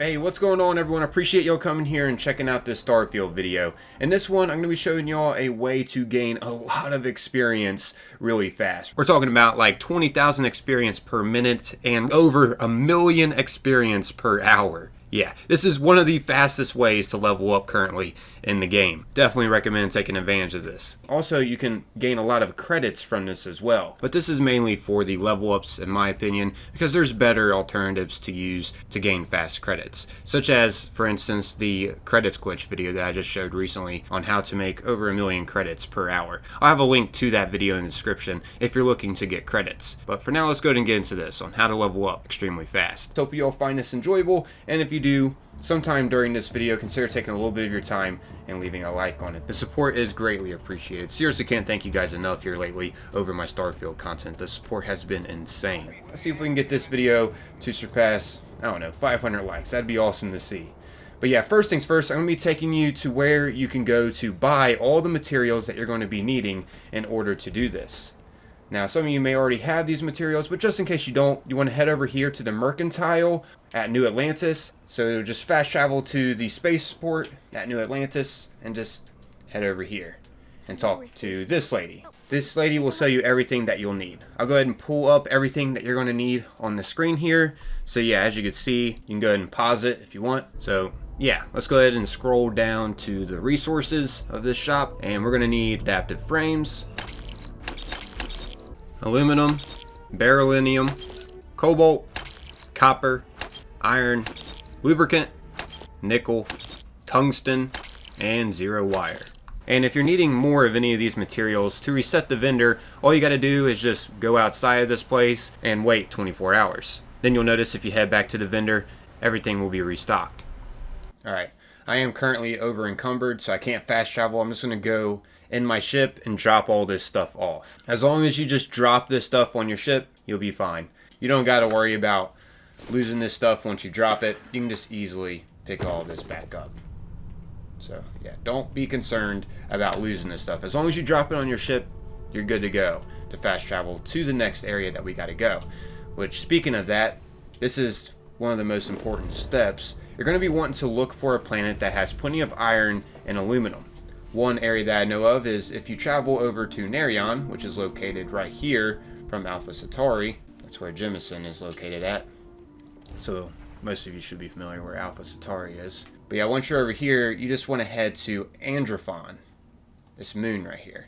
Hey, what's going on everyone? I appreciate y'all coming here and checking out this Starfield video. In this one, I'm going to be showing y'all a way to gain a lot of experience really fast. We're talking about like 20,000 experience per minute and over 1,000,000 experience per hour. Yeah, this is one of the fastest ways to level up currently in the game. Definitely recommend taking advantage of this. Also, you can gain a lot of credits from this as well. But this is mainly for the level ups in my opinion, because there's better alternatives to use to gain fast credits. Such as, for instance, the credits glitch video that I just showed recently on how to make over 1,000,000 credits per hour. I'll have a link to that video in the description if you're looking to get credits. But for now, let's go ahead and get into this on how to level up extremely fast. Hope you all find this enjoyable, and if you do, sometime during this video, consider taking a little bit of your time and leaving a like on it. The support is greatly appreciated. Seriously, can't thank you guys enough here lately over my Starfield content. The support has been insane. Let's see if we can get this video to surpass, I don't know, 500 likes. That'd be awesome to see. But yeah, first things first, I'm going to be taking you to where you can go to buy all the materials that you're going to be needing in order to do this. Now, some of you may already have these materials, but just in case you don't, you want to head over here to the Mercantile at New Atlantis. So just fast travel to the spaceport at New Atlantis and just head over here and talk to this lady. This lady will sell you everything that you'll need. I'll go ahead and pull up everything that you're going to need on the screen here. So yeah, as you can see, you can go ahead and pause it if you want. So yeah, let's go ahead and scroll down to the resources of this shop, and we're going to need adaptive frames, aluminum, beryllium, cobalt, copper, iron, lubricant, nickel, tungsten, and zero wire. And if you're needing more of any of these materials to reset the vendor, all you got to do is just go outside of this place and wait 24 hours. Then you'll notice if you head back to the vendor, everything will be restocked. Alright, I am currently over encumbered, so I can't fast travel. I'm just going to go in my ship and drop all this stuff off. As long as you just drop this stuff on your ship, you'll be fine. You don't got to worry about losing this stuff once you drop it. You can just easily pick all this back up. So yeah, don't be concerned about losing this stuff. As long as you drop it on your ship, you're good to go to fast travel to the next area that we got to go. Which, speaking of that, this is one of the most important steps. You're going to be wanting to look for a planet that has plenty of iron and aluminum. One area that I know of is if you travel over to Nerion, which is located right here from Alpha Centauri. That's where Jemison is located at. So most of you should be familiar where Alpha Centauri is. But yeah, once you're over here, you just want to head to Androphon, this moon right here.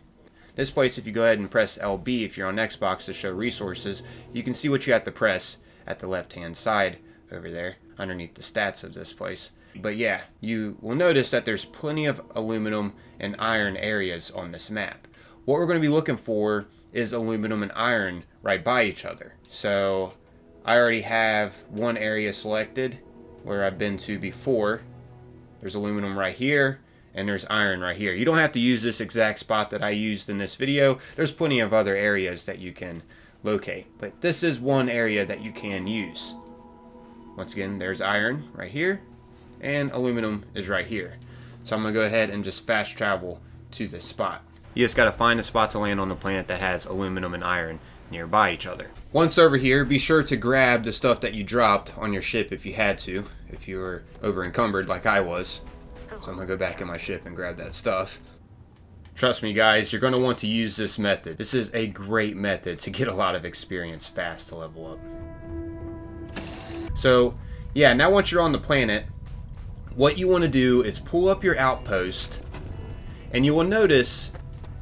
This place, if you go ahead and press LB if you're on Xbox to show resources, you can see what you have to press at the left-hand side over there underneath the stats of this place. But yeah, you will notice that there's plenty of aluminum and iron areas on this map. What we're going to be looking for is aluminum and iron right by each other. So I already have one area selected where I've been to before. There's aluminum right here, and there's iron right here. You don't have to use this exact spot that I used in this video. There's plenty of other areas that you can locate, but this is one area that you can use. Once again, there's iron right here, and aluminum is right here. So I'm going to go ahead and just fast travel to this spot. You just got to find a spot to land on the planet that has aluminum and iron nearby each other. Once over here, be sure to grab the stuff that you dropped on your ship if you had to, if you were over encumbered like I was. So I'm going to go back in my ship and grab that stuff. Trust me guys, you're going to want to use this method. This is a great method to get a lot of experience fast to level up. So yeah, now once you're on the planet, what you want to do is pull up your outpost, and you will notice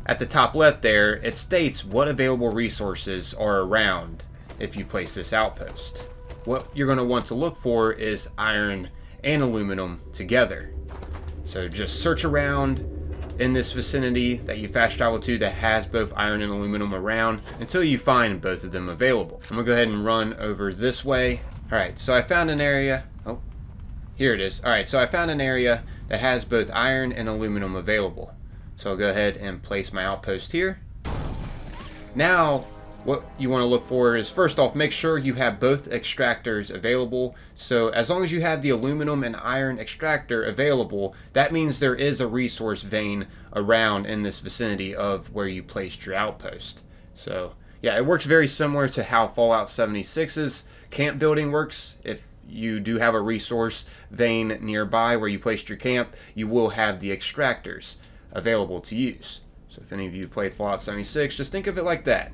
at the top left there, it states what available resources are around if you place this outpost. What you're going to want to look for is iron and aluminum together. So just search around in this vicinity that you fast travel to that has both iron and aluminum around until you find both of them available. I'm going to go ahead and run over this way. Alright, so I found an area. Oh, here it is. Alright, so I found an area that has both iron and aluminum available. So I'll go ahead and place my outpost here. Now, what you want to look for is, first off, make sure you have both extractors available. So as long as you have the aluminum and iron extractor available, that means there is a resource vein around in this vicinity of where you placed your outpost. So yeah, it works very similar to how Fallout 76's camp building works. If you do have a resource vein nearby where you placed your camp, you will have the extractors available to use. So if any of you played Fallout 76, just think of it like that.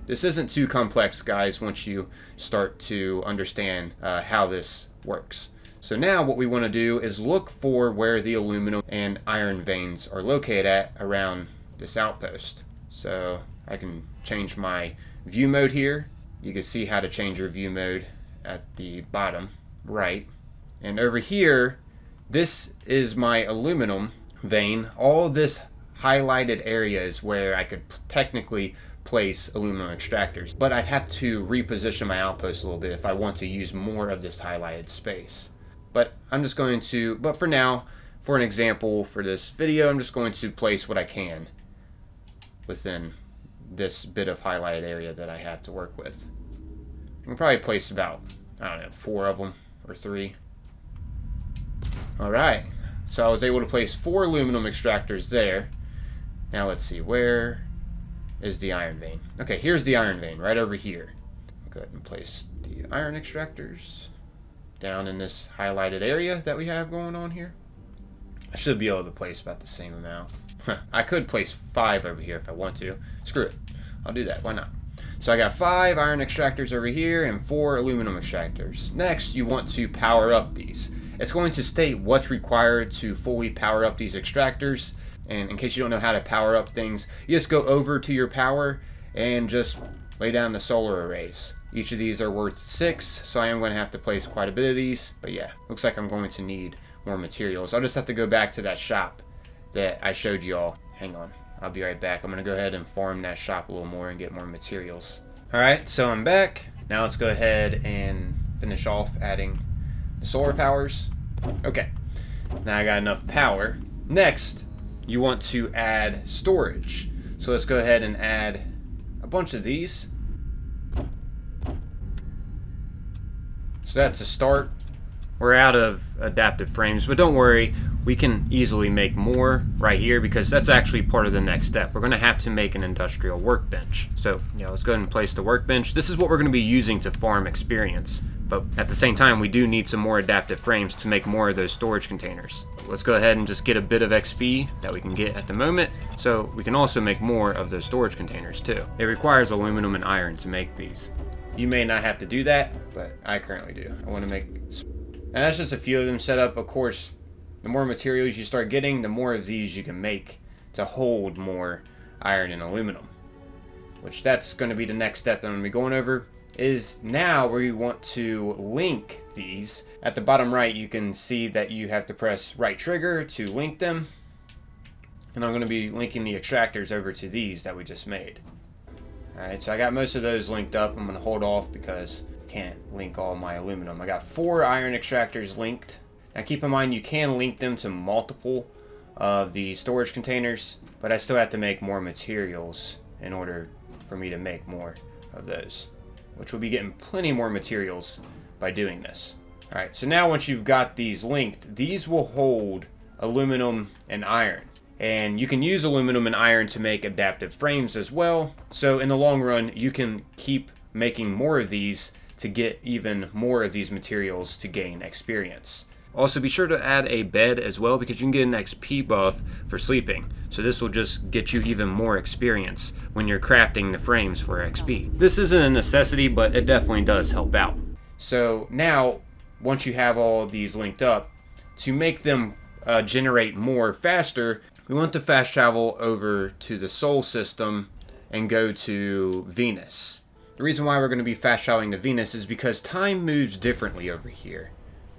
This isn't too complex, guys, once you start to understand how this works. So now what we want to do is look for where the aluminum and iron veins are located at around this outpost. So I can change my view mode here. You can see how to change your view mode at the bottom right. And over here, this is my aluminum vein. All this highlighted area is where I could technically place aluminum extractors, but I'd have to reposition my outpost a little bit if I want to use more of this highlighted space. But I'm just going to, but for now, for an example for this video, I'm just going to place what I can within this bit of highlighted area that I have to work with. I can probably place about, I don't know, 4 of them or 3. Alright, so I was able to place 4 aluminum extractors there. Now let's see, where is the iron vein? Okay, here's the iron vein, right over here. Go ahead and place the iron extractors down in this highlighted area that we have going on here. I should be able to place about the same amount. I could place 5 over here if I want to. Screw it. I'll do that. Why not? So I got 5 iron extractors over here and 4 aluminum extractors. Next, you want to power up these. It's going to state what's required to fully power up these extractors. And in case you don't know how to power up things, you just go over to your power and just lay down the solar arrays. Each of these are worth 6, so I am going to have to place quite a bit of these. But yeah, looks like I'm going to need more materials. I'll just have to go back to that shop that I showed you all. Hang on, I'll be right back. I'm going to go ahead and farm that shop a little more and get more materials. Alright, so I'm back. Now let's go ahead and finish off adding the solar powers. Okay, now I got enough power. Next, you want to add storage. So let's go ahead and add a bunch of these. So that's a start. We're out of adaptive frames, but don't worry, we can easily make more right here because that's actually part of the next step. We're going to have to make an industrial workbench. So yeah, let's go ahead and place the workbench. This is what we're going to be using to farm experience. But at the same time, we do need some more adaptive frames to make more of those storage containers. Let's go ahead and just get a bit of XP that we can get at the moment, so we can also make more of those storage containers too. It requires aluminum and iron to make these. You may not have to do that, but I currently do. I want to make, and that's just a few of them set up. Of course, the more materials you start getting, the more of these you can make to hold more iron and aluminum. Which that's going to be the next step that I'm going to be going over. Is now where you want to link these. At the bottom right, you can see that you have to press right trigger to link them. And I'm going to be linking the extractors over to these that we just made. Alright, so I got most of those linked up. I'm going to hold off because I can't link all my aluminum. I got 4 iron extractors linked. Now keep in mind you can link them to multiple of the storage containers, but I still have to make more materials in order for me to make more of those, which will be getting plenty more materials by doing this. Alright, so now once you've got these linked, these will hold aluminum and iron. And you can use aluminum and iron to make adaptive frames as well. So in the long run, you can keep making more of these to get even more of these materials to gain experience. Also, be sure to add a bed as well because you can get an XP buff for sleeping. So this will just get you even more experience when you're crafting the frames for XP. This isn't a necessity, but it definitely does help out. So now, once you have all these linked up, to make them generate more faster, we want to fast travel over to the Sol system and go to Venus. The reason why we're going to be fast traveling to Venus is because time moves differently over here.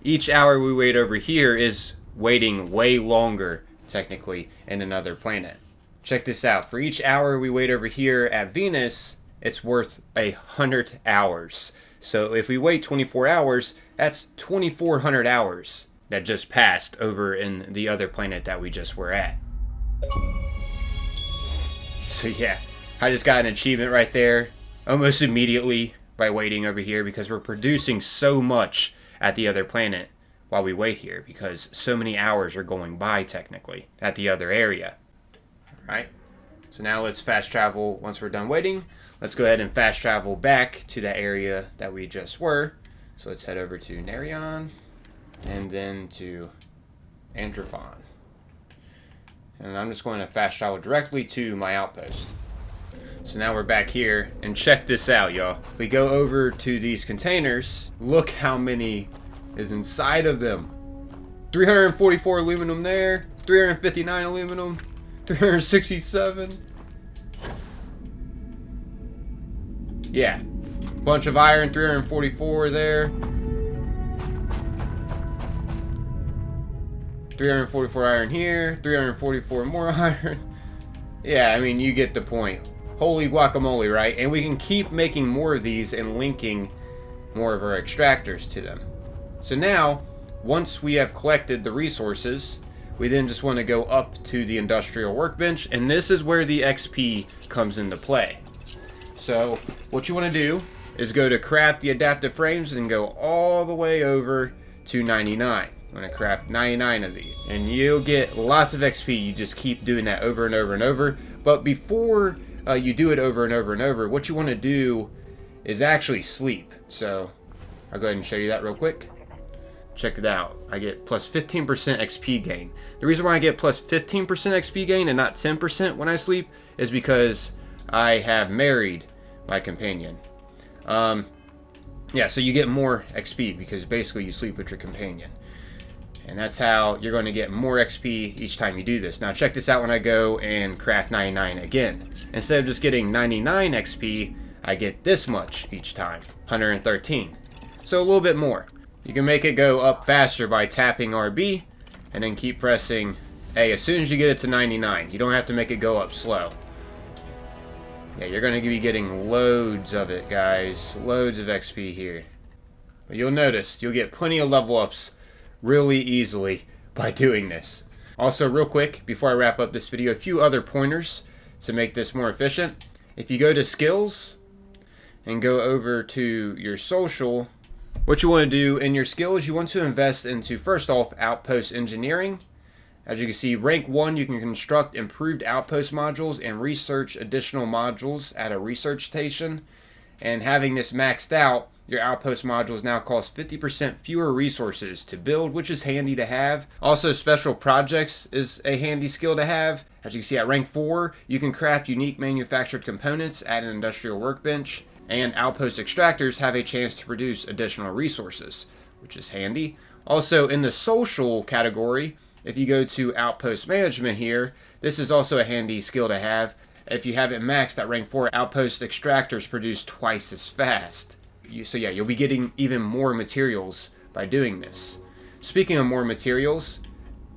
Each hour we wait over here is waiting way longer, technically, in another planet. Check this out. For each hour we wait over here at Venus, it's worth 100 hours. So if we wait 24 hours, that's 2,400 hours that just passed over in the other planet that we just were at. So yeah, I just got an achievement right there, almost immediately by waiting over here because we're producing so much at the other planet while we wait here because so many hours are going by technically at the other area. Alright, so now let's fast travel. Once we're done waiting, let's go ahead and fast travel back to that area that we just were. So let's head over to Nerion and then to Androphon. And I'm just going to fast travel directly to my outpost. So now we're back here, and check this out, y'all. We go over to these containers. Look how many is inside of them. 344 aluminum there, 359 aluminum, 367. Yeah, bunch of iron, 344 there. 344 iron here, 344 more iron. Yeah, I mean, you get the point. Holy guacamole, right? And we can keep making more of these and linking more of our extractors to them. So now, once we have collected the resources, we then just want to go up to the industrial workbench, and this is where the XP comes into play. So what you want to do is go to craft the adaptive frames and go all the way over to 99. I'm going to craft 99 of these, and you'll get lots of XP. You just keep doing that over and over and over. But before you do it over and over and over, what you want to do is actually sleep. So I'll go ahead and show you that real quick. Check it out. I get plus 15% XP gain. The reason why I get plus 15% XP gain and not 10% when I sleep is because I have married my companion. Yeah, so you get more XP because basically you sleep with your companion. And that's how you're going to get more XP each time you do this. Now check this out when I go and craft 99 again. Instead of just getting 99 XP, I get this much each time, 113. So a little bit more. You can make it go up faster by tapping RB and then keep pressing A as soon as you get it to 99. You don't have to make it go up slow. Yeah, you're going to be getting loads of it, guys. Loads of XP here. But you'll notice you'll get plenty of level ups really easily by doing this. Also, real quick, before I wrap up this video, a few other pointers to make this more efficient. If you go to skills and go over to your social, what you want to do in your skills, you want to invest into, first off, outpost engineering. As you can see, rank 1, you can construct improved outpost modules and research additional modules at a research station. And having this maxed out, your outpost modules now cost 50% fewer resources to build, which is handy to have. Also, special projects is a handy skill to have. As you can see, at rank 4, you can craft unique manufactured components at an industrial workbench. And outpost extractors have a chance to produce additional resources, which is handy. Also, in the social category, if you go to outpost management here, this is also a handy skill to have. If you have it maxed at rank 4, outpost extractors produce twice as fast. So yeah, you'll be getting even more materials by doing this. Speaking of more materials,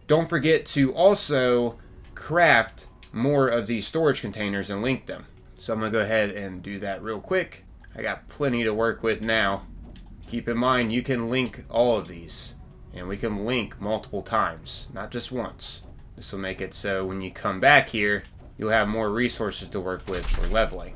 don't forget to also craft more of these storage containers and link them. So I'm going to go ahead and do that real quick. I got plenty to work with now. Keep in mind, you can link all of these. And we can link multiple times, not just once. This will make it so when you come back here, you'll have more resources to work with for leveling.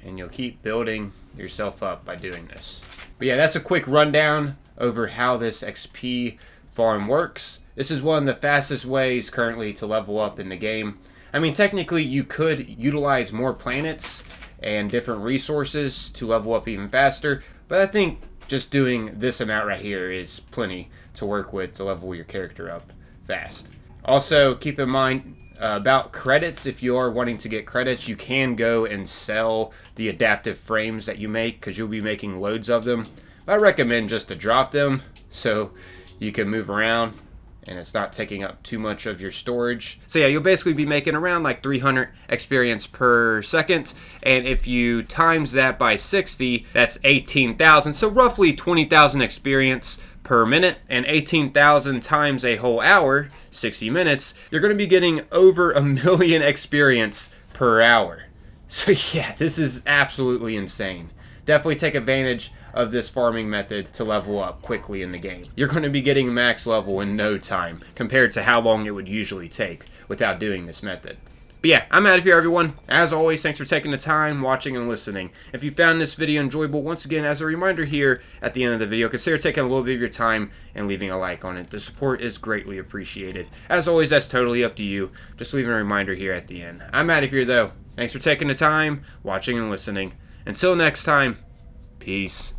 And you'll keep building yourself up by doing this. But yeah, that's a quick rundown over how this XP farm works. This is one of the fastest ways currently to level up in the game. I mean, technically you could utilize more planets and different resources to level up even faster, but I think just doing this amount right here is plenty to work with to level your character up fast. Also, keep in mind about credits. If you are wanting to get credits, you can go and sell the adaptive frames that you make because you'll be making loads of them. I recommend just to drop them so you can move around and it's not taking up too much of your storage. So yeah, you'll basically be making around like 300 experience per second. And if you times that by 60, that's 18,000. So roughly 20,000 experience per minute, and 18,000 times a whole hour, 60 minutes, you're going to be getting over 1,000,000 experience per hour. So yeah, this is absolutely insane. Definitely take advantage of this farming method to level up quickly in the game. You're going to be getting max level in no time compared to how long it would usually take without doing this method. But yeah, I'm out of here, everyone. As always, thanks for taking the time, watching, and listening. If you found this video enjoyable, once again, as a reminder here at the end of the video, consider taking a little bit of your time and leaving a like on it. The support is greatly appreciated. As always, that's totally up to you. Just leaving a reminder here at the end. I'm out of here, though. Thanks for taking the time, watching, and listening. Until next time, peace.